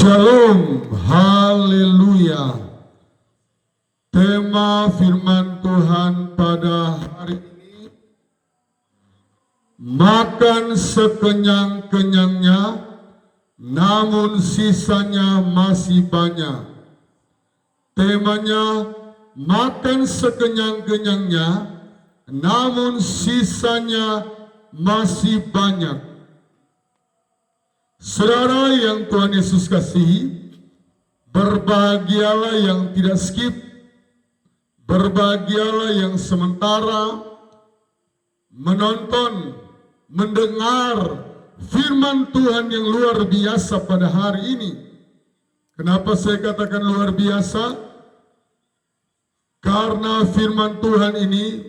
Shalom, haleluya. Tema firman Tuhan pada hari ini, makan sekenyang-kenyangnya, namun sisanya masih banyak. Temanya, makan sekenyang-kenyangnya, namun sisanya masih banyak. Saudara yang Tuhan Yesus kasihi, berbahagialah yang tidak skip, berbahagialah yang sementara menonton, mendengar firman Tuhan yang luar biasa pada hari ini. Kenapa saya katakan luar biasa? Karena firman Tuhan ini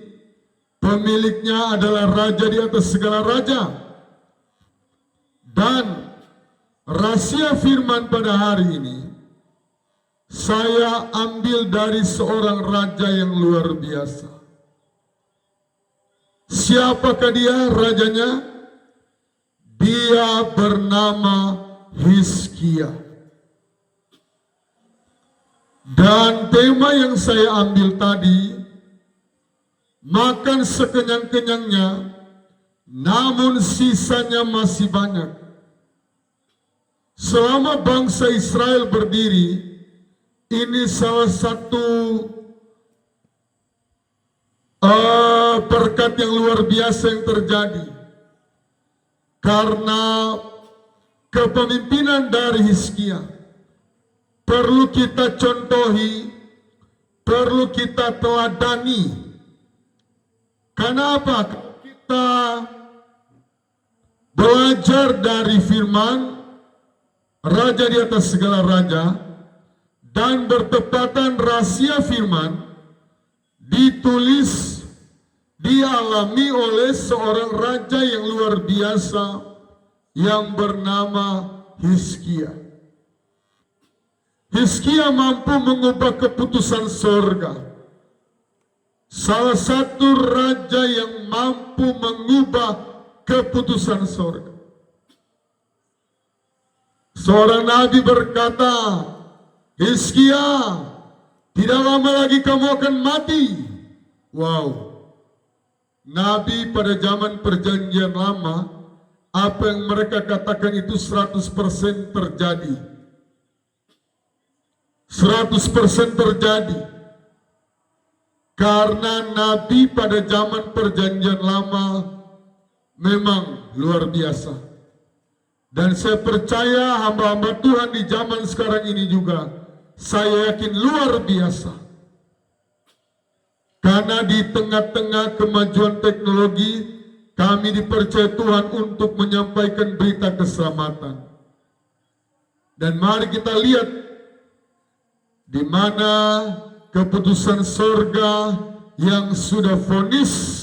pemiliknya adalah Raja di atas segala raja. Dan rahasia firman pada hari ini saya ambil dari seorang raja yang luar biasa. Siapakah dia rajanya? Dia bernama Hizkia. Dan tema yang saya ambil tadi, makan sekenyang-kenyangnya, namun sisanya masih banyak. Selama bangsa Israel berdiri, ini salah satu berkat yang luar biasa yang terjadi. Karena kepemimpinan dari Hizkia perlu kita contohi, perlu kita teladani. Karena apa? Kita belajar dari firman Raja di atas segala raja, dan bertepatan rahasia firman ditulis, dialami oleh seorang raja yang luar biasa yang bernama Hizkia. Hizkia mampu mengubah keputusan surga. Salah satu raja yang mampu mengubah keputusan surga. Seorang nabi berkata, Hizkia, tidak lama lagi kamu akan mati. Wow. Nabi pada zaman perjanjian lama, apa yang mereka katakan itu 100% terjadi. 100% terjadi. Karena nabi pada zaman perjanjian lama memang luar biasa. Dan saya percaya hamba-hamba Tuhan di zaman sekarang ini juga, saya yakin luar biasa. Karena di tengah-tengah kemajuan teknologi, kami dipercaya Tuhan untuk menyampaikan berita keselamatan. Dan mari kita lihat di mana keputusan surga yang sudah vonis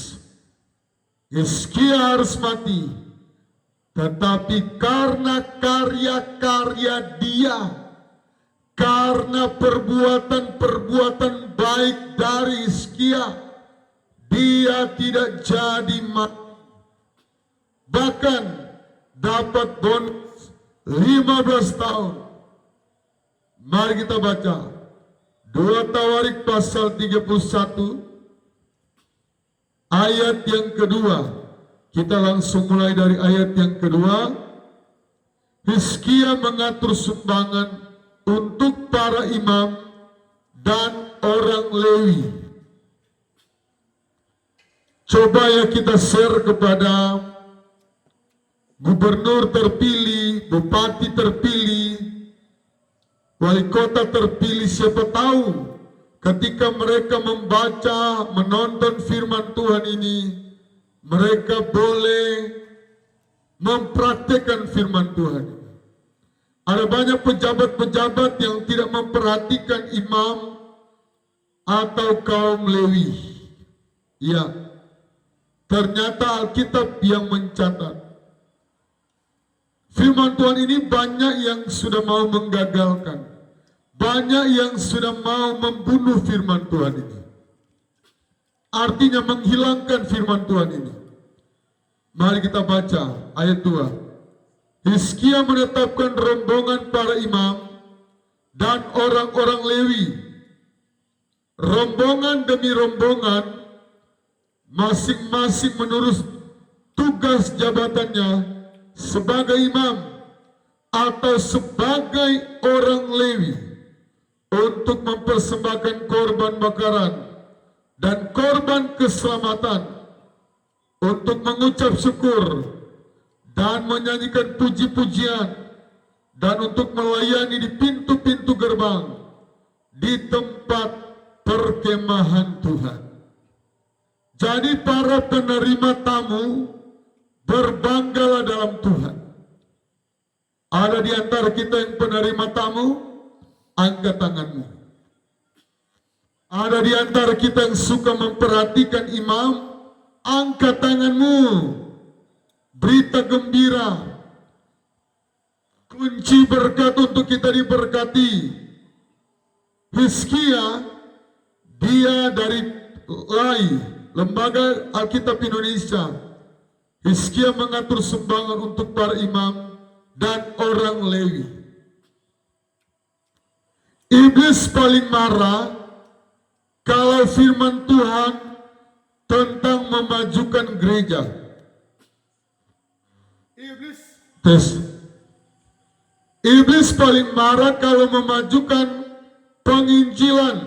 Hizkia harus mati. Tetapi karena karya-karya dia, karena perbuatan-perbuatan baik dari Hizkia, dia tidak jadi mati. Bahkan dapat bonus 15 tahun. Mari kita baca 2 Tawarik pasal 31 ayat yang kedua. Kita langsung mulai dari ayat yang kedua. Hizkia mengatur sumbangan untuk para imam dan orang Lewi. Coba ya kita share kepada gubernur terpilih, bupati terpilih, wali kota terpilih. Siapa tahu ketika mereka membaca, menonton firman Tuhan ini, mereka boleh mempraktekkan firman Tuhan. Ada banyak pejabat-pejabat yang tidak memperhatikan imam atau kaum Lewi. Ya, ternyata Alkitab yang mencatat. Firman Tuhan ini banyak yang sudah mau menggagalkan. Banyak yang sudah mau membunuh firman Tuhan ini. Artinya menghilangkan firman Tuhan ini. Mari kita baca ayat 2. Hizkia menetapkan rombongan para imam dan orang-orang Lewi. Rombongan demi rombongan masing-masing menurut tugas jabatannya sebagai imam atau sebagai orang Lewi untuk mempersembahkan korban bakaran dan korban keselamatan, untuk mengucap syukur dan menyanyikan puji-pujian, dan untuk melayani di pintu-pintu gerbang di tempat perkemahan Tuhan. Jadi para penerima tamu, berbanggalah dalam Tuhan. Ada di antara kita yang penerima tamu? Angkat tanganmu. Ada di antara kita yang suka memperhatikan imam? Angkat tanganmu. Berita gembira, kunci berkat untuk kita diberkati. Hizkia, dia dari LAI, Lembaga Alkitab Indonesia. Hizkia mengatur sumbangan untuk para imam dan orang Lewi. Iblis paling marah kalau firman Tuhan tentang memajukan gereja. Iblis paling marah kalau memajukan penginjilan.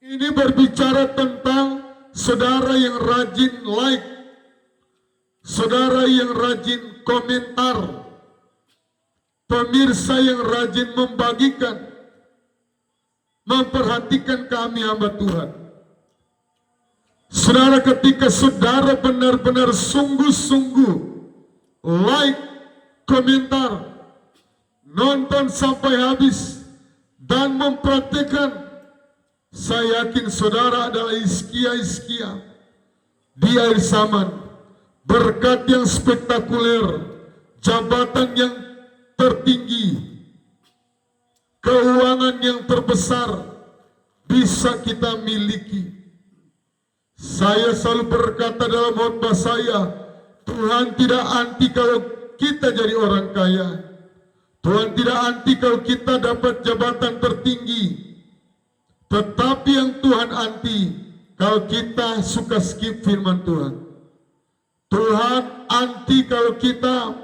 Ini berbicara tentang saudara yang rajin like, saudara yang rajin komentar, pemirsa yang rajin membagikan, memperhatikan kami hamba Tuhan. Saudara, ketika saudara benar-benar sungguh-sungguh like, komentar, nonton sampai habis, dan mempraktikkan, saya yakin saudara adalah Hizkia di akhir zaman. Berkat yang spektakuler, jabatan yang tertinggi, keuangan yang terbesar bisa kita miliki. Saya selalu berkata dalam khotbah saya, Tuhan tidak anti kalau kita jadi orang kaya. Tuhan tidak anti kalau kita dapat jabatan tertinggi. Tetapi yang Tuhan anti kalau kita suka skip firman Tuhan. Tuhan anti kalau kita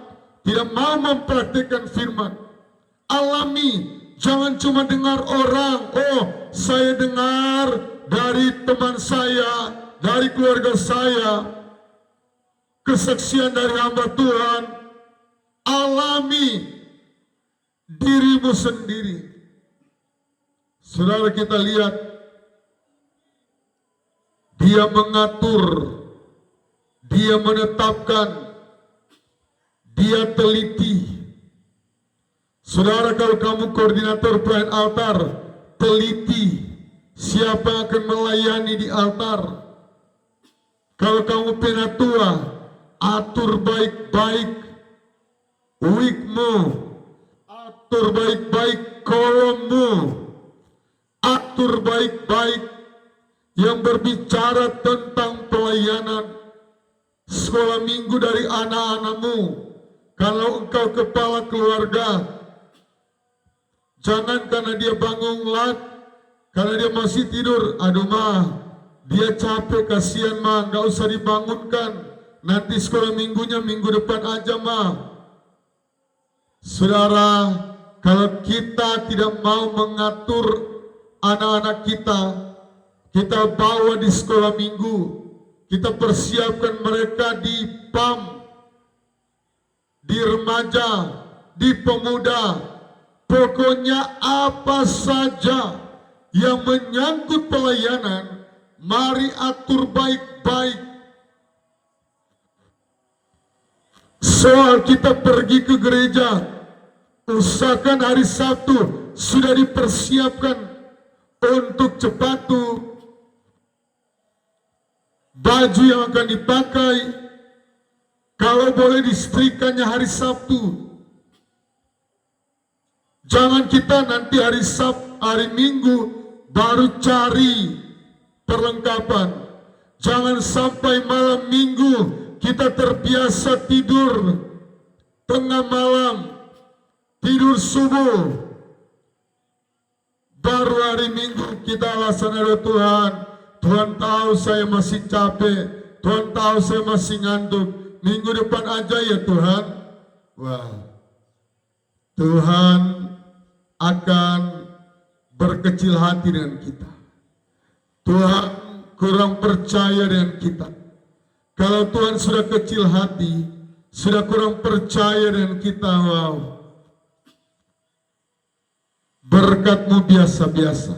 tidak mau mempraktikkan firman. Alami, jangan cuma dengar orang. Oh, saya dengar dari teman saya, dari keluarga saya, kesaksian dari hamba Tuhan. Alami dirimu sendiri. Saudara, kita lihat dia mengatur, dia menetapkan, dia teliti. Saudara, kalau kamu koordinator perayaan altar, teliti siapa yang akan melayani di altar. Kalau kamu penatua, atur baik-baik wigmu, atur baik-baik kolommu, atur baik-baik yang berbicara tentang pelayanan sekolah minggu dari anak-anakmu. Kalau engkau kepala keluarga, jangan karena dia bangun lat, karena dia masih tidur, aduh mah, dia capek, kasihan mah, nggak usah dibangunkan, nanti sekolah minggunya minggu depan aja mah. Saudara, kalau kita tidak mau mengatur anak-anak kita bawa di sekolah minggu, kita persiapkan mereka di PAM, di remaja, di pemuda, pokoknya apa saja yang menyangkut pelayanan, mari atur baik-baik. Soal kita pergi ke gereja, usahakan hari Sabtu sudah dipersiapkan untuk sepatu, baju yang akan dipakai, kalau boleh disetrikaannya hari Sabtu. Jangan kita nanti hari Minggu baru cari perlengkapan. Jangan sampai malam Minggu kita terbiasa tidur tengah malam, tidur subuh, baru hari Minggu kita alasan ada Tuhan. Tuhan tahu saya masih capek, Tuhan tahu saya masih ngantuk. Minggu depan aja ya Tuhan. Wah, Tuhan akan berkecil hati dengan kita. Tuhan kurang percaya dengan kita. Kalau Tuhan sudah kecil hati, sudah kurang percaya dengan kita, wow, berkat-Mu biasa-biasa.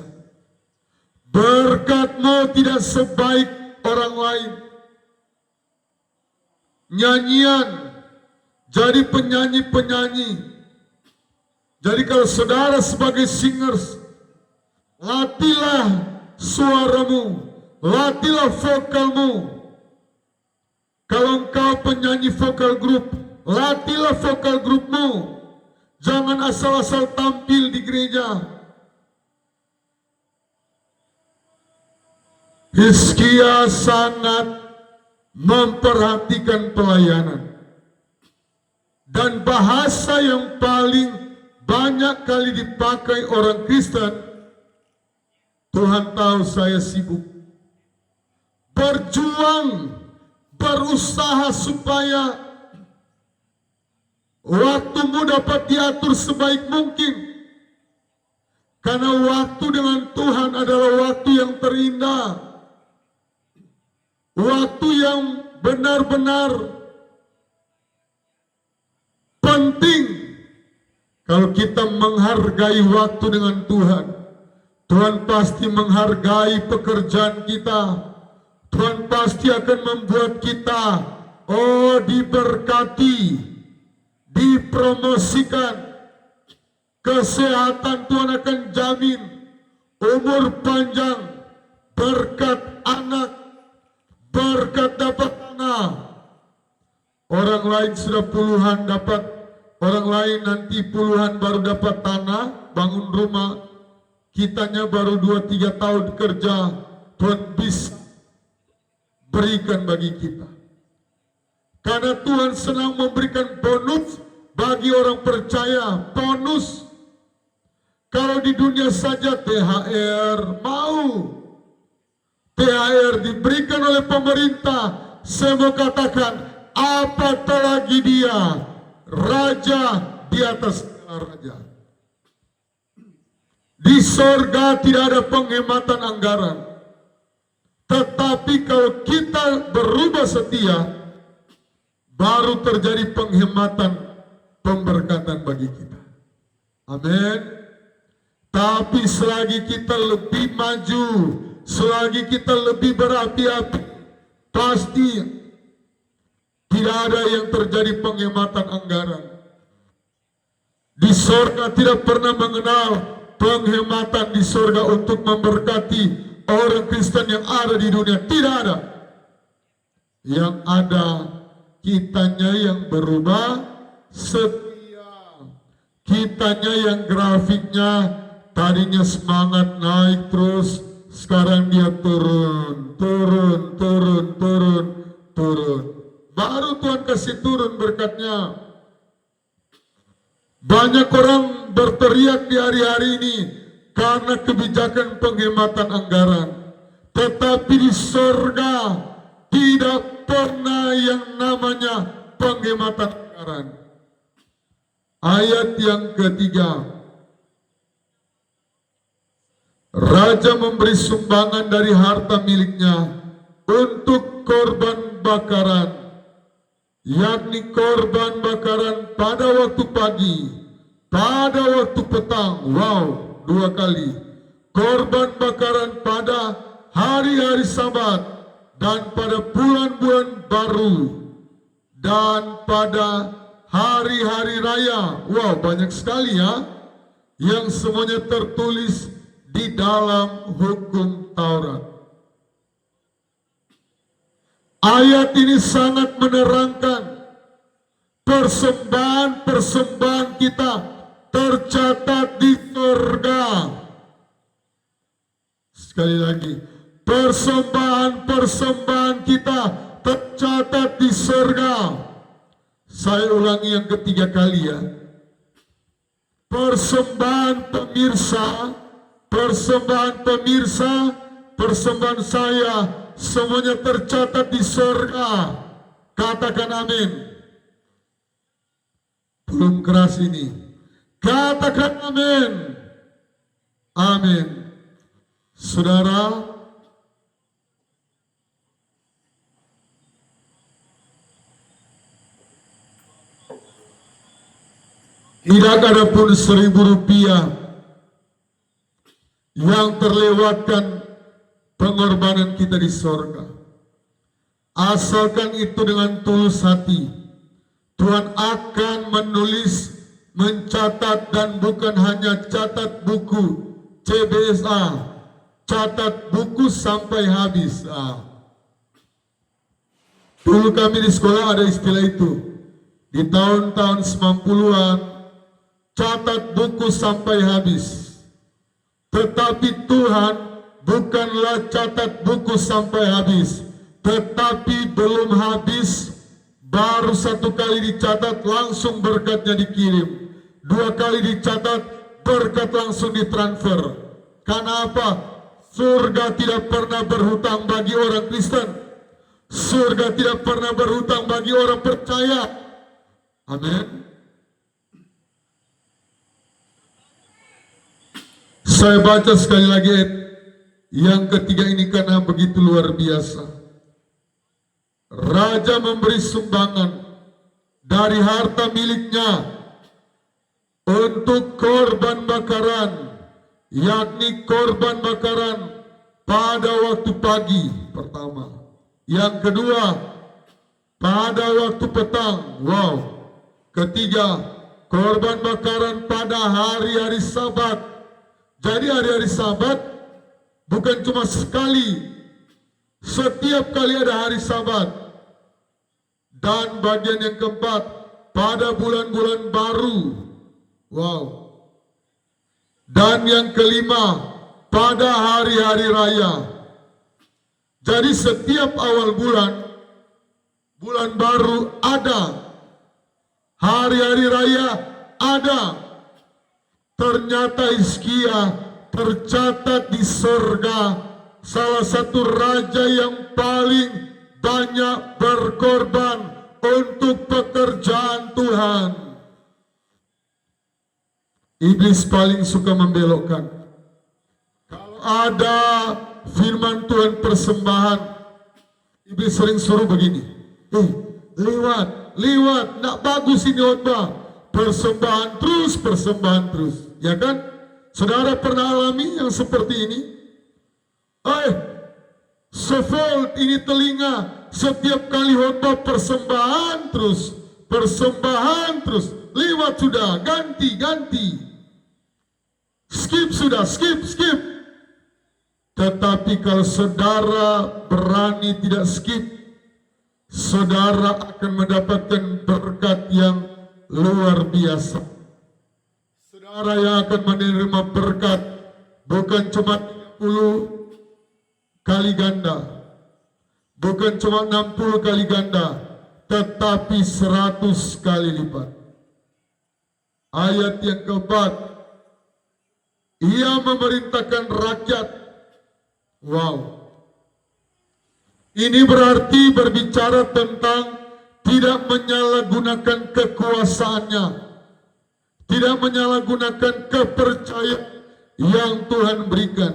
Berkat-Mu tidak sebaik orang lain. Nyanyian, jadi penyanyi-penyanyi. Jadi kalau saudara sebagai singers, latihlah suaramu, latihlah vokalmu. Kalau engkau penyanyi vokal grup, latihlah vokal grupmu. Jangan asal-asal tampil di gereja. Hizkia sangat memperhatikan pelayanan. Dan bahasa yang paling banyak kali dipakai orang Kristen, Tuhan tahu saya sibuk. Berjuang, berusaha supaya waktumu dapat diatur sebaik mungkin. Karena waktu dengan Tuhan adalah waktu yang terindah. Waktu yang benar-benar penting. Kalau kita menghargai waktu dengan Tuhan, Tuhan pasti menghargai pekerjaan kita. Tuhan pasti akan membuat kita, oh, diberkati, dipromosikan. Kesehatan Tuhan akan jamin, umur panjang, berkat anak, berkat dapat tanah. Orang lain sudah puluhan dapat, orang lain nanti puluhan baru dapat tanah, bangun rumah. Kitanya baru 2-3 tahun kerja, Tuhan bisa berikan bagi kita. Karena Tuhan senang memberikan bonus bagi orang percaya. Bonus. Kalau di dunia saja THR mau. THR diberikan oleh pemerintah. Saya mau katakan, apatah lagi dia, raja di atas raja. Di sorga tidak ada penghematan anggaran. Tetapi kalau kita berubah setia, baru terjadi penghematan, pemberkatan bagi kita. Amin. Tapi selagi kita lebih maju, selagi kita lebih berapi-api, pasti tidak ada yang terjadi penghematan anggaran. Di sorga tidak pernah mengenal penghematan di sorga untuk memberkati orang Kristen yang ada di dunia. Tidak ada. Yang ada kitanya yang berubah setia. Kitanya yang grafiknya tadinya semangat naik terus, sekarang dia turun. Baru Tuhan kasih turun berkatnya. Banyak orang berteriak di hari-hari ini karena kebijakan penghematan anggaran. Tetapi di surga tidak pernah yang namanya penghematan anggaran. Ayat yang ketiga. Raja memberi sumbangan dari harta miliknya untuk korban bakaran, yakni korban bakaran pada waktu pagi, pada waktu petang. Wow, 2 kali. Korban bakaran pada hari-hari Sabat dan pada bulan-bulan baru dan pada hari-hari raya. Wow, banyak sekali ya, yang semuanya tertulis di dalam hukum Taurat. Ayat ini sangat menerangkan persembahan-persembahan kita tercatat di surga. Sekali lagi, persembahan-persembahan kita tercatat di surga. Saya ulangi yang ketiga kali ya. Persembahan persembahan saya semuanya tercatat di surga. Katakan amin. Belum keras ini. Katakan amin. Amin. Saudara, tidak ada pun 1.000 rupiah yang terlewatkan pengorbanan kita di sorga. Asalkan itu dengan tulus hati, Tuhan akan menulis, mencatat, dan bukan hanya catat buku CBSA, catat buku sampai habis. Dulu kami di sekolah ada istilah itu. Di tahun-tahun 90-an, catat buku sampai habis. Tetapi Tuhan bukanlah catat buku sampai habis, tetapi belum habis, baru 1 kali dicatat langsung berkatnya dikirim, 2 kali dicatat berkat langsung ditransfer. Karena apa? Surga tidak pernah berhutang bagi orang Kristen. Surga tidak pernah berhutang bagi orang percaya. Amin. Saya baca sekali lagi yang ketiga ini karena begitu luar biasa. Raja memberi sumbangan dari harta miliknya untuk korban bakaran, yakni korban bakaran pada waktu pagi pertama. Yang kedua, pada waktu petang. Wow. Ketiga, korban bakaran pada hari-hari Sabat. Jadi hari-hari Sabat bukan cuma sekali, setiap kali ada hari Sabat. Dan bagian yang keempat, pada bulan-bulan baru. Wow. Dan yang kelima, pada hari-hari raya. Jadi setiap awal bulan, bulan baru ada, hari-hari raya ada. Ternyata Hizkia tercatat di surga salah satu raja yang paling banyak berkorban untuk pekerjaan Tuhan. Iblis paling suka membelokkan. Kalau ada firman Tuhan persembahan, iblis sering suruh begini, lewat, nak bagus ini khotbah. Persembahan terus, ya kan? Saudara pernah alami yang seperti ini? Sefold ini telinga, setiap kali khotbah persembahan terus, lewat sudah, ganti, skip sudah, skip. Tetapi kalau saudara berani tidak skip, saudara akan mendapatkan berkat yang luar biasa. Saudara yang akan menerima berkat bukan cuma 30 kali ganda, bukan cuma 60 kali ganda, tetapi 100 kali lipat. Ayat yang keempat, ia memerintahkan rakyat. Wow. Ini berarti berbicara tentang tidak menyalahgunakan kekuasaannya, tidak menyalahgunakan kepercayaan yang Tuhan berikan.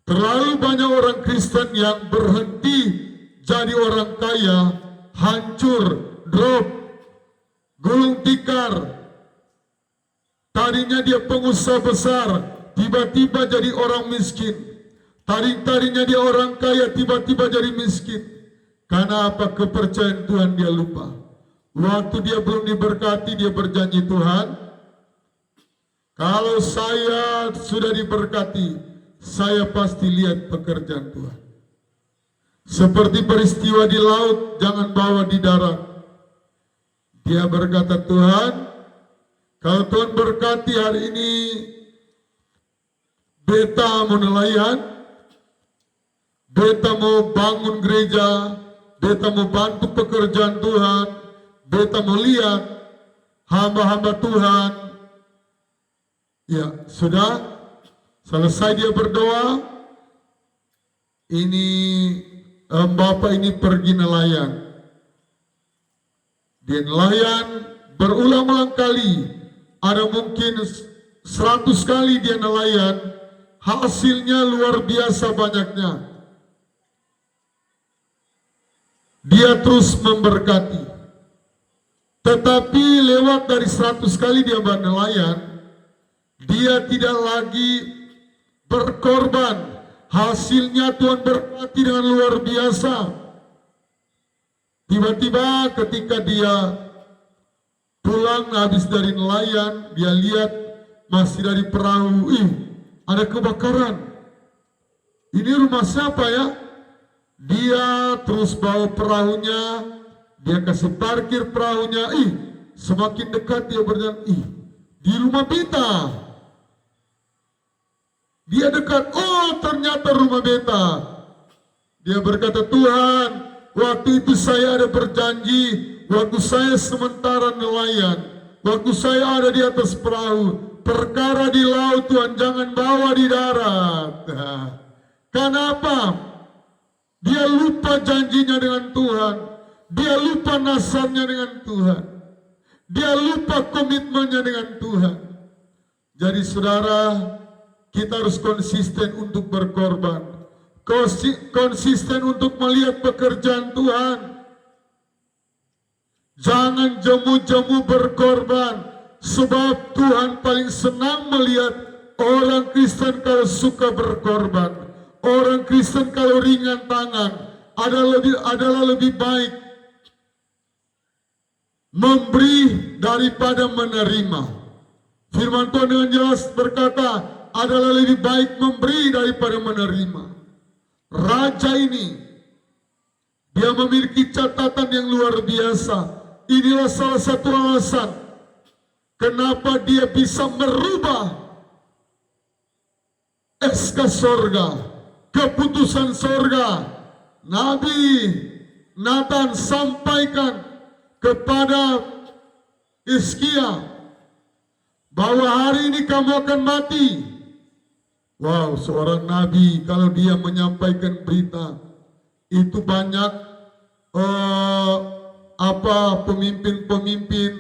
Terlalu banyak orang Kristen yang berhenti jadi orang kaya, hancur, drop, gulung tikar. Tadinya dia pengusaha besar, tiba-tiba jadi orang miskin. Tadinya dia orang kaya, tiba-tiba jadi miskin. Karena apa? Kepercayaan Tuhan dia lupa. Waktu dia belum diberkati, dia berjanji, Tuhan, kalau saya sudah diberkati, saya pasti lihat pekerjaan Tuhan. Seperti peristiwa di laut, jangan bawa di darat. Dia berkata, Tuhan, kalau Tuhan berkati hari ini, beta mau nelayan, beta mau bangun gereja, beta mau bantu pekerjaan Tuhan, beta melihat hamba-hamba Tuhan, ya sudah selesai dia berdoa, ini Bapak ini pergi nelayan. Dia nelayan berulang-ulang kali, ada mungkin 100 kali dia nelayan, hasilnya luar biasa banyaknya. Dia terus memberkati. Tetapi lewat dari 100 kali dia nelayan, dia tidak lagi berkorban. Hasilnya Tuhan berkati dengan luar biasa. Tiba-tiba ketika dia pulang habis dari nelayan, dia lihat masih dari perahu, ada kebakaran. Ini rumah siapa ya? Dia terus bawa perahunya, dia kasih parkir perahunya, semakin dekat dia berjalan, di rumah beta. Dia dekat, oh ternyata rumah beta. Dia berkata, Tuhan, waktu itu saya ada berjanji, waktu saya sementara nelayan, waktu saya ada di atas perahu, perkara di laut Tuhan jangan bawa di darat. Kenapa? Dia lupa janjinya dengan Tuhan, dia lupa nasarnya dengan Tuhan, dia lupa komitmennya dengan Tuhan. Jadi saudara, kita harus konsisten untuk berkorban, konsisten untuk melihat pekerjaan Tuhan. Jangan jemu-jemu berkorban, sebab Tuhan paling senang melihat orang Kristen kalau suka berkorban. Orang Kristen kalau ringan tangan, adalah lebih baik memberi daripada menerima. Firman Tuhan dengan jelas berkata, adalah lebih baik memberi daripada menerima. Raja ini, dia memiliki catatan yang luar biasa. Inilah salah satu alasan kenapa dia bisa merubah SK sorga, keputusan sorga. Nabi Nathan sampaikan kepada Hizkia bahwa hari ini kamu akan mati. Wow, seorang nabi kalau dia menyampaikan berita itu banyak pemimpin-pemimpin,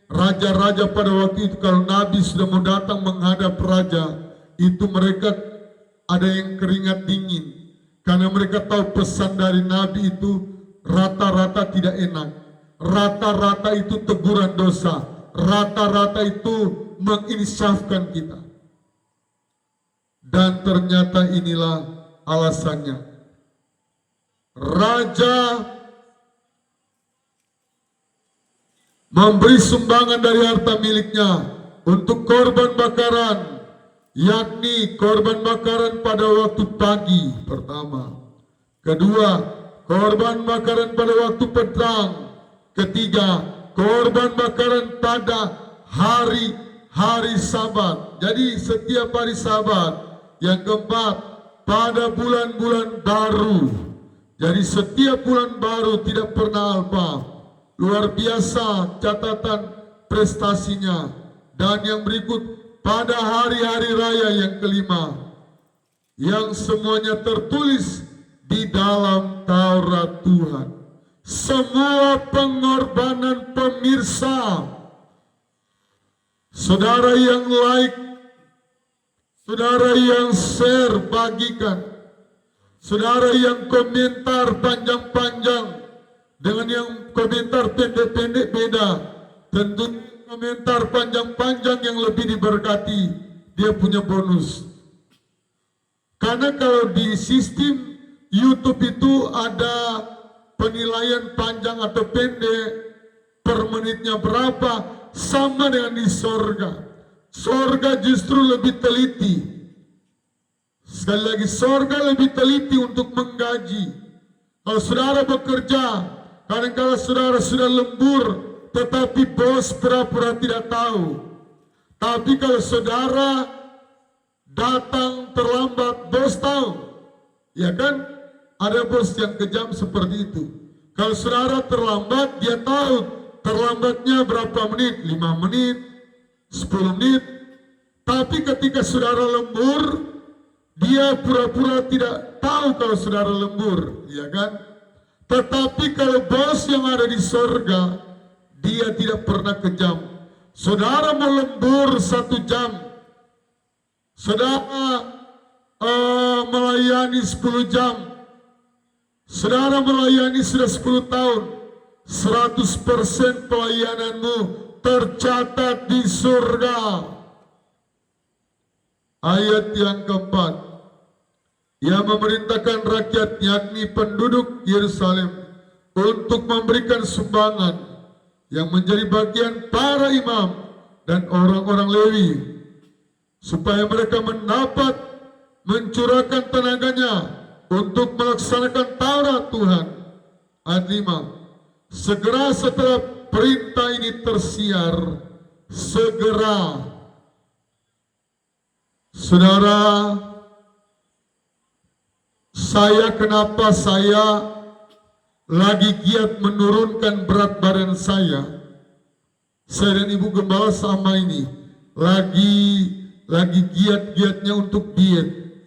raja-raja pada waktu itu kalau nabi sudah mau datang menghadap raja, itu mereka ada yang keringat dingin karena mereka tahu pesan dari nabi itu rata-rata tidak enak, rata-rata itu teguran dosa, rata-rata itu menginsafkan kita. Dan ternyata inilah alasannya. Raja memberi sumbangan dari harta miliknya untuk korban bakaran, yakni korban bakaran pada waktu pagi pertama, kedua korban bakaran pada waktu petang, ketiga korban bakaran pada hari Sabat. Jadi setiap hari Sabat. Yang keempat, pada bulan-bulan baru. Jadi setiap bulan baru tidak pernah alpa. Luar biasa catatan prestasinya. Dan yang berikut, pada hari-hari raya yang kelima, yang semuanya tertulis di dalam Taurat Tuhan. Semua pengorbanan pemirsa, saudara yang like, saudara yang share, bagikan. Saudara yang komentar panjang-panjang dengan yang komentar pendek-pendek beda. Tentu komentar panjang-panjang yang lebih diberkati, dia punya bonus. Karena kalau di sistem YouTube itu ada penilaian panjang atau pendek, per menitnya berapa, sama dengan di sorga. Sorga justru lebih teliti. Sekali lagi, sorga lebih teliti untuk menggaji. Kalau saudara bekerja, kadang-kadang saudara sudah lembur, tetapi bos pura-pura tidak tahu. Tapi kalau saudara datang terlambat, bos tahu. Ya kan? Ada bos yang kejam seperti itu. Kalau saudara terlambat, dia tahu terlambatnya berapa menit? 5 menit, 10 menit. Tapi ketika saudara lembur, dia pura-pura tidak tahu kalau saudara lembur, ya kan? Tetapi kalau bos yang ada di sorga, dia tidak pernah kejam. Saudara melembur 1 jam, saudara melayani 10 jam, saudara melayani sudah 10 tahun, 100% pelayananmu tercatat di surga. Ayat yang keempat, Ia memerintahkan rakyat yakni penduduk Yerusalem untuk memberikan sumbangan yang menjadi bagian para imam dan orang-orang Lewi, supaya mereka mendapat mencurahkan tenaganya untuk melaksanakan Taurat Tuhan. Ayat 5, segera setelah perintah ini tersiar, segera. Saudara, kenapa saya lagi giat menurunkan berat badan saya? Saya dan Ibu Gembala sama ini lagi giat-giatnya untuk diet.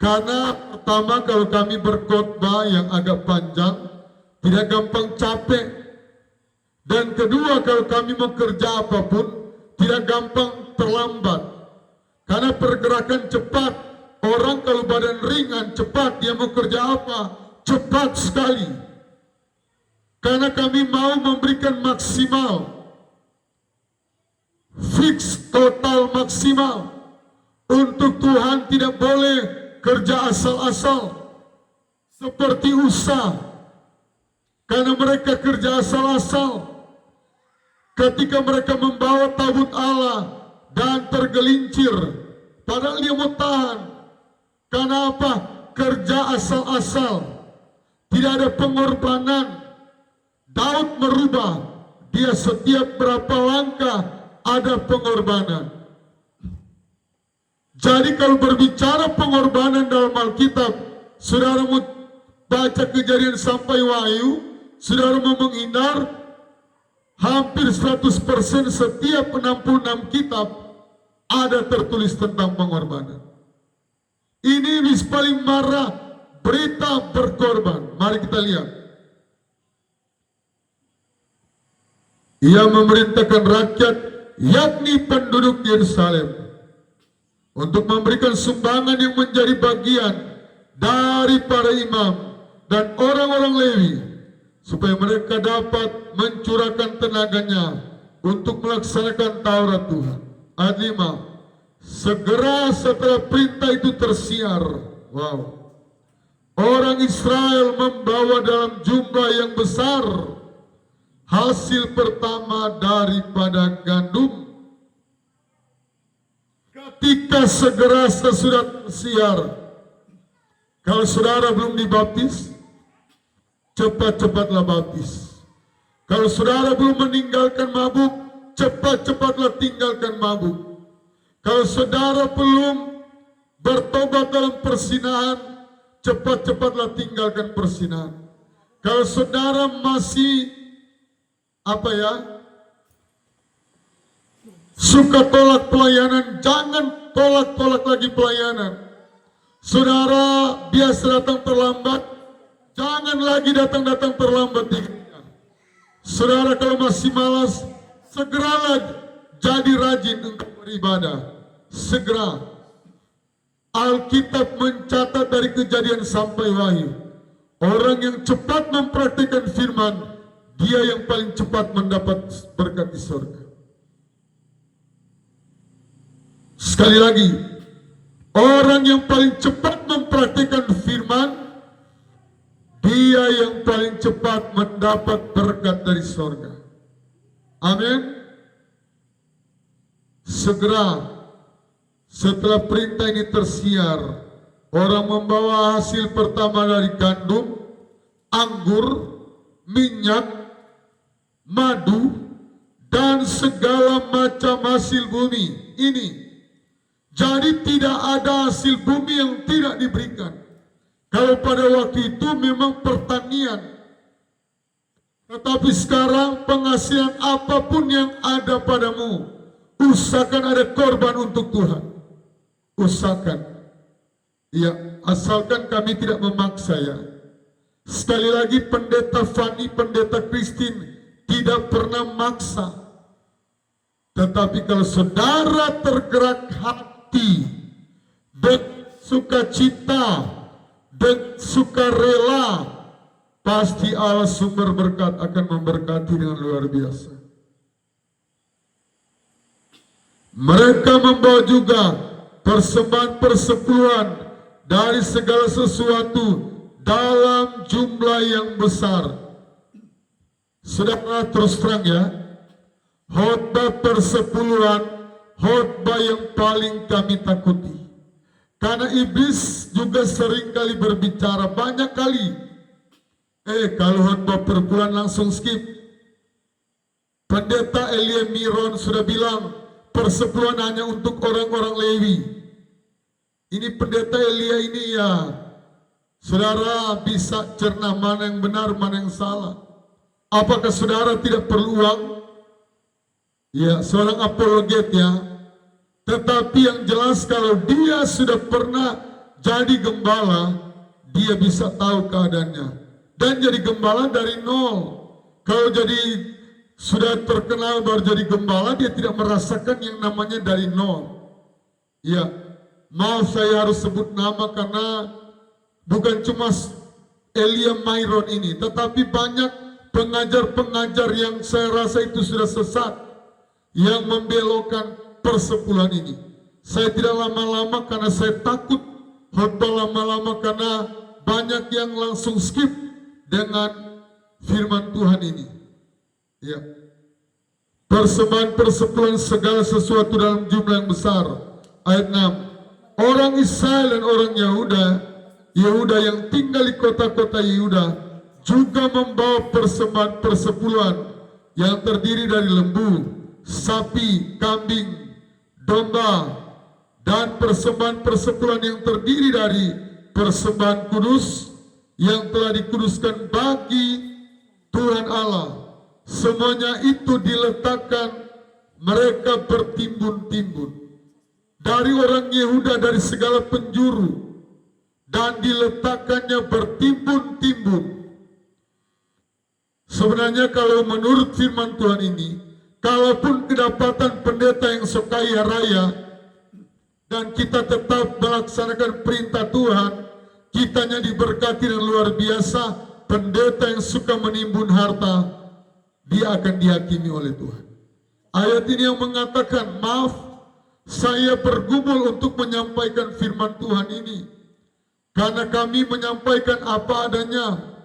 Karena pertama, kalau kami berkhotbah yang agak panjang, tidak gampang capek. Dan kedua, kalau kami mau kerja apapun, tidak gampang terlambat. Karena pergerakan cepat. Orang kalau badan ringan cepat, dia mau kerja apa? Cepat sekali. Karena kami mau memberikan maksimal. Fix, total, maksimal. Untuk Tuhan tidak boleh kerja asal-asal. Seperti usaha. Karena mereka kerja asal-asal. Ketika mereka membawa tabut Allah dan tergelincir, padahal dia mau tahan. Karena apa? Kerja asal-asal, tidak ada pengorbanan. Daud merubah, dia setiap berapa langkah ada pengorbanan. Jadi kalau berbicara pengorbanan dalam Alkitab, saudara mau baca Kejadian sampai Wahyu, saudara mau menghindar, hampir 100% setiap 66 kitab ada tertulis tentang pengorbanan. Ini paling marah berita berkorban. Mari kita lihat. Ia memerintahkan rakyat yakni penduduk Yerusalem untuk memberikan sumbangan yang menjadi bagian dari para imam dan orang-orang Lewi, supaya mereka dapat mencurahkan tenaganya untuk melaksanakan Taurat Tuhan. Ayat 5, segera setelah perintah itu tersiar, orang Israel membawa dalam jumlah yang besar hasil pertama daripada gandum. Ketika segera sesudah tersiar, kalau saudara belum dibaptis, cepat-cepatlah baptis. Kalau saudara belum meninggalkan mabuk, cepat-cepatlah tinggalkan mabuk. Kalau saudara belum bertobat dalam persinahan, cepat-cepatlah tinggalkan persinahan. Kalau saudara masih suka tolak pelayanan, jangan tolak-tolak lagi pelayanan. Saudara biasa datang terlambat, jangan lagi datang-datang terlambat. Saudara kalau masih malas, segeralah jadi rajin untuk beribadah. Segera. Alkitab mencatat dari Kejadian sampai Wahyu, orang yang cepat mempraktikkan firman, dia yang paling cepat mendapat berkat di surga. Sekali lagi, orang yang paling cepat mempraktikkan firman, dia yang paling cepat mendapat berkat dari surga. Amin. Segera setelah perintah ini tersiar, orang membawa hasil pertama dari gandum, anggur, minyak, madu, dan segala macam hasil bumi ini. Jadi tidak ada hasil bumi yang tidak diberikan. Kalau pada waktu itu memang pertanian, Tetapi sekarang penghasilan apapun yang ada padamu, usahakan ada korban untuk Tuhan. Usahakan. Ya, asalkan kami tidak memaksa ya. Sekali lagi pendeta Fani, pendeta Christine tidak pernah maksa. Tetapi kalau saudara tergerak hati dan sukacita dan sukarela, pasti Allah sumber berkat akan memberkati dengan luar biasa. Mereka membawa juga persembahan persepuluhan dari segala sesuatu dalam jumlah yang besar. Saudara, terus terang ya, khotbah persepuluhan, khotbah yang paling kami takuti. Karena iblis juga sering kali berbicara banyak kali. Kalau khotbah per bulan langsung skip. Pendeta Elia Miron sudah bilang persepuluhan hanya untuk orang-orang Lewi. Ini pendeta Elia ini ya, saudara bisa cerna mana yang benar, mana yang salah. Apakah saudara tidak perlu uang? Ya, seorang apologet ya. Tetapi yang jelas kalau dia sudah pernah jadi gembala, dia bisa tahu keadaannya. Dan jadi gembala dari nol. Kalau jadi sudah terkenal baru jadi gembala, dia tidak merasakan yang namanya dari nol. Ya, maaf saya harus sebut nama karena bukan cuma Elia Myron ini, tetapi banyak pengajar-pengajar yang saya rasa itu sudah sesat, yang membelokkan persepuluhan ini. Saya tidak lama-lama karena saya takut khotbah lama-lama karena banyak yang langsung skip dengan firman Tuhan ini. Ya. Persembahan persepuluhan segala sesuatu dalam jumlah yang besar. Ayat 6. Orang Israel dan orang Yehuda yang tinggal di kota-kota Yehuda juga membawa persembahan persepuluhan yang terdiri dari lembu, sapi, kambing, domba, dan persembahan persepuluhan yang terdiri dari persembahan kudus yang telah dikuduskan bagi Tuhan Allah. Semuanya itu diletakkan mereka bertimbun-timbun dari orang Yehuda dari segala penjuru, dan diletakkannya bertimbun-timbun. Sebenarnya kalau menurut firman Tuhan ini, kalaupun kedapatan pendeta yang sekaya raya dan kita tetap melaksanakan perintah Tuhan, kitanya diberkati dengan luar biasa. Pendeta yang suka menimbun harta, dia akan dihakimi oleh Tuhan. Ayat ini yang mengatakan, maaf, saya bergumul untuk menyampaikan firman Tuhan ini, karena kami menyampaikan apa adanya.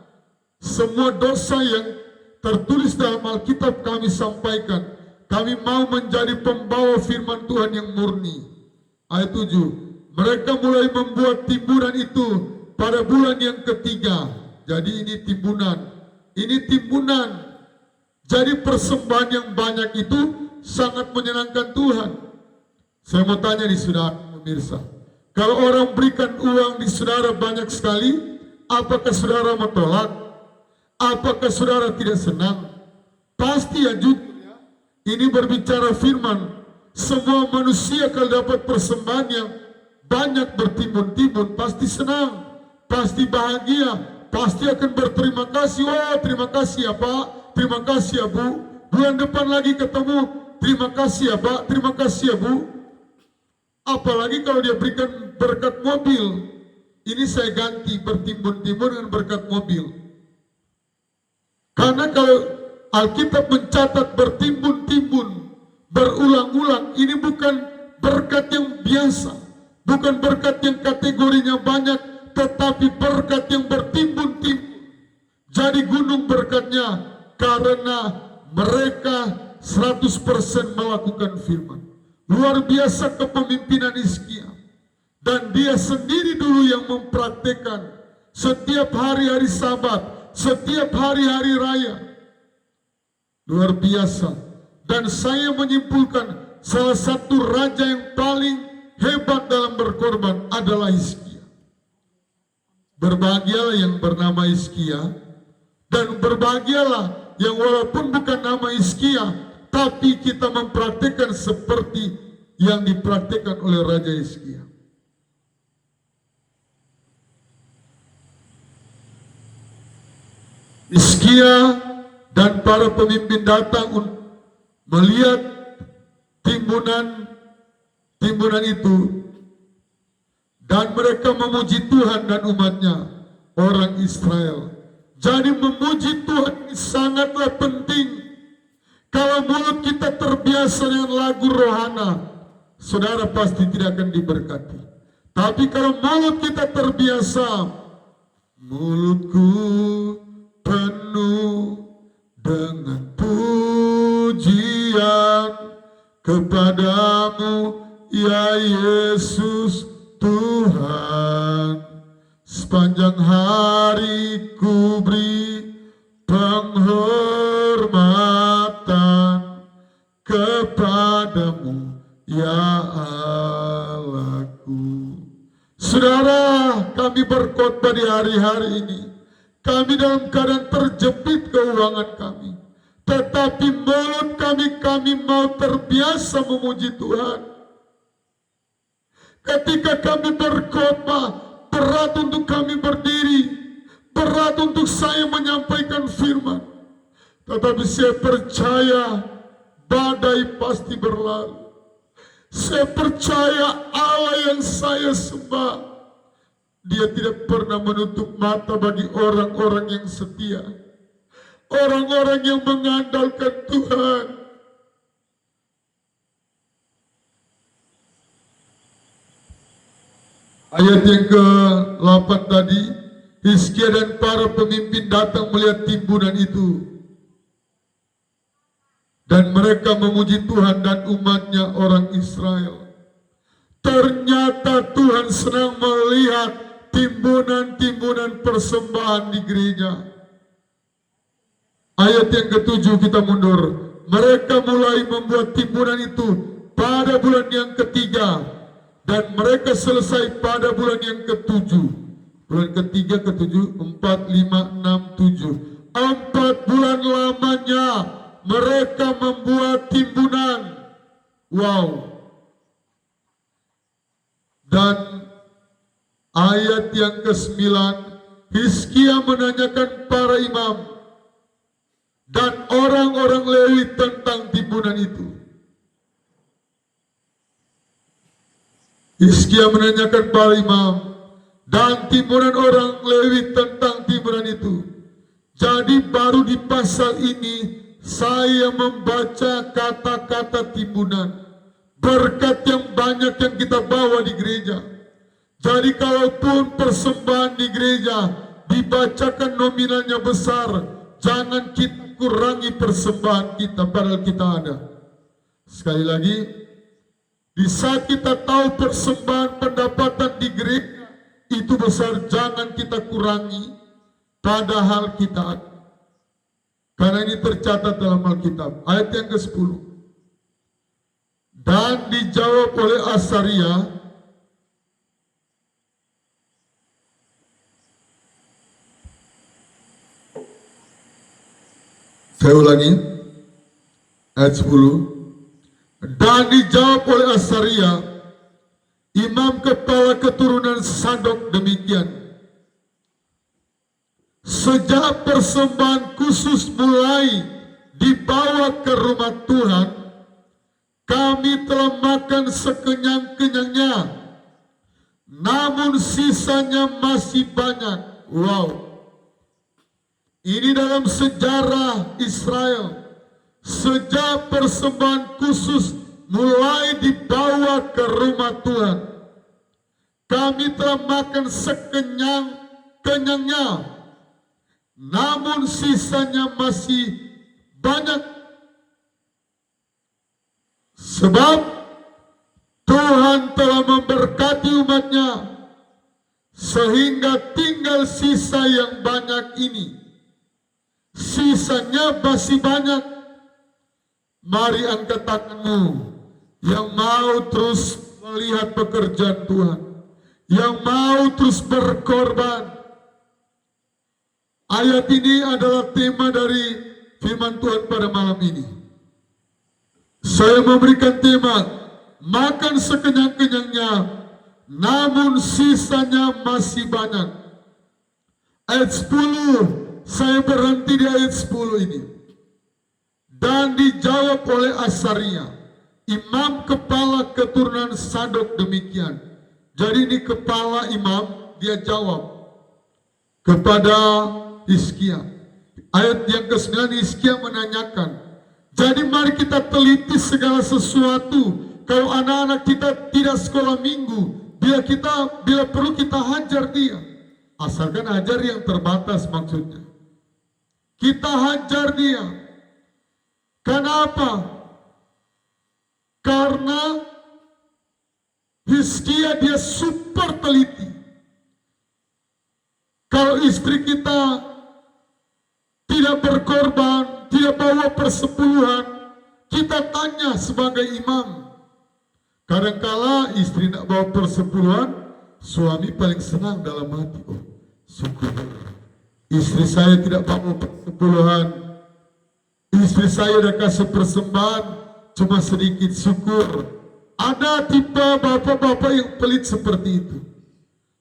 Semua dosa yang tertulis dalam Alkitab kami sampaikan. Kami mau menjadi pembawa firman Tuhan yang murni. Ayat 7. Mereka mulai membuat timbunan itu pada bulan yang ketiga. Jadi ini timbunan. Ini timbunan. Jadi persembahan yang banyak itu sangat menyenangkan Tuhan. Saya mau tanya di saudara pemirsa. Kalau orang berikan uang di saudara banyak sekali, apakah saudara mau tolak? Apakah saudara tidak senang? Pasti ya juga. Ini berbicara firman. Semua manusia kalau dapat persembahan yang banyak bertimbun-timbun, pasti senang, pasti bahagia, pasti akan berterima kasih. Wah, terima kasih ya Pak, terima kasih ya Bu. Bulan depan lagi ketemu, terima kasih ya Pak, terima kasih ya Bu. Apalagi kalau dia berikan berkat mobil. Ini saya ganti bertimbun-timbun dengan berkat mobil. Karena kalau Alkitab mencatat bertimbun-timbun, berulang-ulang, ini bukan berkat yang biasa, bukan berkat yang kategorinya banyak, tetapi berkat yang bertimbun-timbun. Jadi gunung berkatnya karena mereka 100% melakukan firman. Luar biasa kepemimpinan Hizkia. Dan dia sendiri dulu yang mempraktekkan setiap hari-hari Sabat, setiap hari-hari raya. Luar biasa. Dan saya menyimpulkan salah satu raja yang paling hebat dalam berkorban adalah Hizkia. Berbahagialah yang bernama Hizkia, dan berbahagialah yang walaupun bukan nama Hizkia, tapi kita mempraktikkan seperti yang dipraktikkan oleh Raja Hizkia. Hizkia dan para pemimpin datang melihat timbunan itu, dan mereka memuji Tuhan dan umatnya, orang Israel. Jadi memuji Tuhan sangatlah penting. Kalau mulut kita terbiasa dengan lagu rohana, saudara pasti tidak akan diberkati. Tapi kalau mulut kita terbiasa, mulutku penuh dengan pujian kepadamu, ya Yesus Tuhan. Sepanjang hari ku beri penghormatan kepadamu, ya Allahku. Saudara, kami berkhotbah di hari-hari ini. Kami dalam keadaan terjepit keuangan kami. Tetapi mulut kami mau terbiasa memuji Tuhan. Ketika kami berkhotbah, berat untuk kami berdiri, berat untuk saya menyampaikan firman. Tetapi saya percaya badai pasti berlalu. Saya percaya Allah yang saya sembah, Dia tidak pernah menutup mata bagi orang-orang yang setia, orang-orang yang mengandalkan Tuhan. Ayat yang ke-8 tadi, Hizkia dan para pemimpin datang melihat timbunan itu, dan mereka memuji Tuhan dan umatnya, orang Israel. Ternyata Tuhan senang melihat timbunan-timbunan persembahan di gereja. Ayat yang ke-7 kita mundur. Mereka mulai membuat timbunan itu pada bulan yang ketiga, dan mereka selesai pada bulan yang ke-7. Bulan ketiga, ke-7, 4, 5, 6, 7. 4 bulan lamanya mereka membuat timbunan. Wow. Dan ayat yang ke-9, Hizkia menanyakan para imam dan orang-orang Lewi tentang timbunan itu. Hizkia menanyakan para imam dan timbunan orang Lewi tentang timbunan itu. Jadi baru di pasal ini saya membaca kata-kata timbunan, berkat yang banyak yang kita bawa di gereja. Jadi kalaupun persembahan di gereja dibacakan nominalnya besar, jangan kita kurangi persembahan kita padahal kita ada. Sekali lagi, di saat kita tahu persembahan pendapatan di gereja itu besar, jangan kita kurangi padahal kita ada. Karena ini tercatat dalam Alkitab. Ayat yang ke-10. Dan dijawab oleh Asaria, saya ulangi, ayat 10. Dan dijawab oleh Asaria, imam kepala keturunan Sadok, demikian. Sejak persembahan khusus mulai dibawa ke rumah Tuhan, kami telah makan sekenyang-kenyangnya, namun sisanya masih banyak. Wow. Ini dalam sejarah Israel. Sejak persembahan khusus mulai dibawa ke rumah Tuhan, kami telah makan sekenyang-kenyangnya, namun sisanya masih banyak. Sebab Tuhan telah memberkati umatnya, sehingga tinggal sisa yang banyak ini. Sisanya masih banyak. Mari angkat tanganmu yang mau terus melihat pekerjaan Tuhan, yang mau terus berkorban. Ayat ini adalah tema dari firman Tuhan pada malam ini. Saya memberikan tema, makan sekenyang-kenyangnya, namun sisanya masih banyak. Ayat 10, saya berhenti di ayat 10 ini. Dan dijawab oleh Asaria, imam kepala keturunan Sadok demikian. Jadi ini kepala imam, dia jawab kepada Hizkia. Ayat yang ke-9, Hizkia menanyakan, jadi mari kita teliti segala sesuatu. Kalau anak-anak kita tidak sekolah minggu, bila perlu kita hajar dia. Asalkan hajar yang terbatas maksudnya. Kita hajar dia. Kenapa? Karena Hizkia dia super teliti. Kalau istri kita tidak berkorban, tidak bawa persepuluhan, kita tanya sebagai imam. Kadangkala istri tidak bawa persepuluhan, suami paling senang dalam hati. Oh, syukur. Istri saya tidak bawa persepuluhan. Istri saya dah kasih persembahan cuma sedikit, syukur. Ada tipe bapak-bapak yang pelit seperti itu.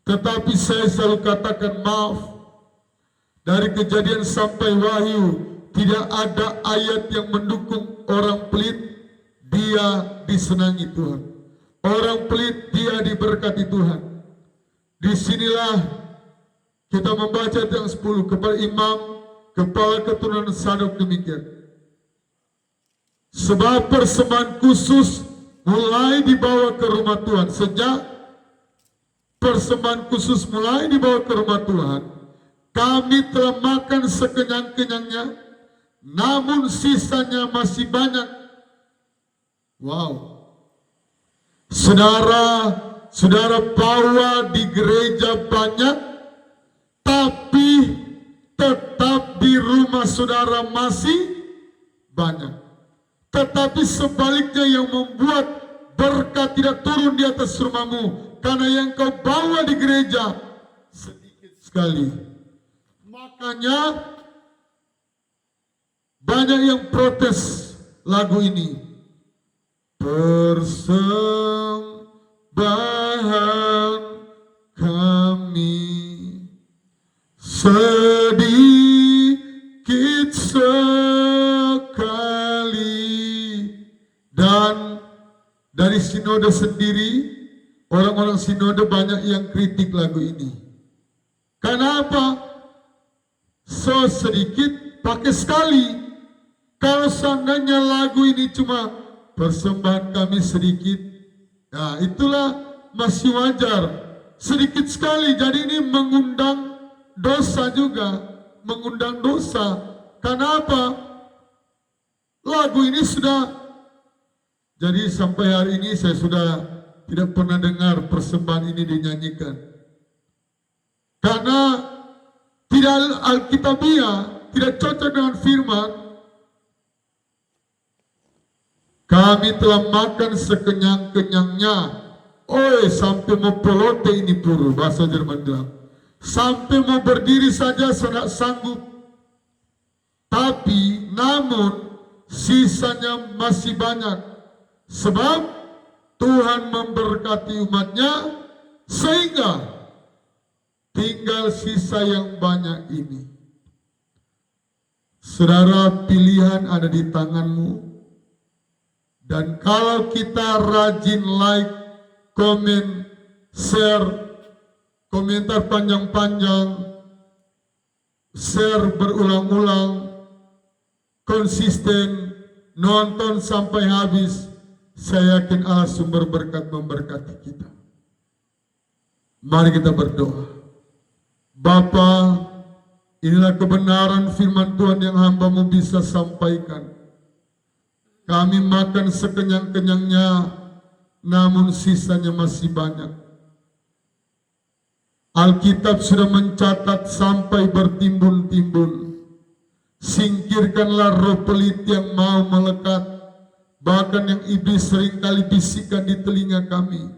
Tetapi saya selalu katakan maaf. Dari Kejadian sampai Wahyu, tidak ada ayat yang mendukung orang pelit dia disenangi Tuhan. Orang pelit dia diberkati Tuhan. Disinilah kita membaca yang 10 kepada imam kepala keturunan Sadok demikian. Sebab persembahan khusus mulai dibawa ke rumah Tuhan. Sejak persembahan khusus mulai dibawa ke rumah Tuhan, kami telah makan sekenyang-kenyangnya, namun sisanya masih banyak. Wow. Saudara bawa di gereja banyak, tapi tetap di rumah saudara masih banyak. Tetapi sebaliknya yang membuat berkat tidak turun di atas rumahmu, karena yang kau bawa di gereja sedikit sekali. Makanya banyak yang protes lagu ini. Persembahan kami sedikit sekali. Dan dari sinode sendiri, orang-orang sinode banyak yang kritik lagu ini. Kenapa? So sedikit pakai sekali. Kalau seandainya lagu ini cuma persembahan kami sedikit, nah itulah masih wajar. Sedikit sekali, jadi ini mengundang dosa juga. Mengundang dosa. Kenapa? Lagu ini sudah, jadi sampai hari ini saya sudah tidak pernah dengar persembahan ini dinyanyikan. Karena tidak alkitabiah, tidak cocok dengan firman. Kami telah makan sekenyang-kenyangnya. Oi, sampai mau pelote ini puru, bahasa Jerman bilang. Sampai mau berdiri saja tidak sanggup. Tapi, namun, sisanya masih banyak. Sebab Tuhan memberkati umatnya, sehingga tinggal sisa yang banyak ini. Saudara, pilihan ada di tanganmu. Dan kalau kita rajin like, komen, share, komentar panjang-panjang, share berulang-ulang, konsisten, nonton sampai habis, saya yakin Allah sumber berkat memberkati kita. Mari kita berdoa. Bapa, inilah kebenaran firman Tuhan yang hamba-Mu bisa sampaikan. Kami makan sekenyang-kenyangnya, namun sisanya masih banyak. Alkitab sudah mencatat sampai bertimbun-timbun. Singkirkanlah roh pelit yang mau melekat, bahkan yang iblis seringkali bisikan di telinga kami.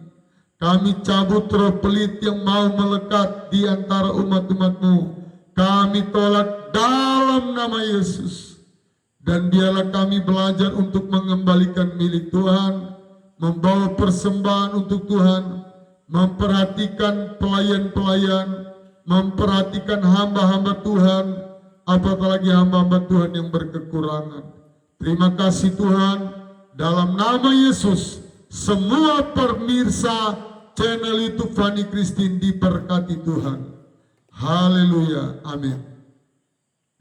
Kami cabut roh pelit yang mau melekat di antara umat-umat-Mu. Kami tolak dalam nama Yesus. Dan biarlah kami belajar untuk mengembalikan milik Tuhan, membawa persembahan untuk Tuhan, memperhatikan pelayan-pelayan, memperhatikan hamba-hamba Tuhan, apalagi hamba-hamba Tuhan yang berkekurangan. Terima kasih Tuhan, dalam nama Yesus, semua pemirsa channel YouTube Fanny Christine diberkati Tuhan. Haleluya, amin.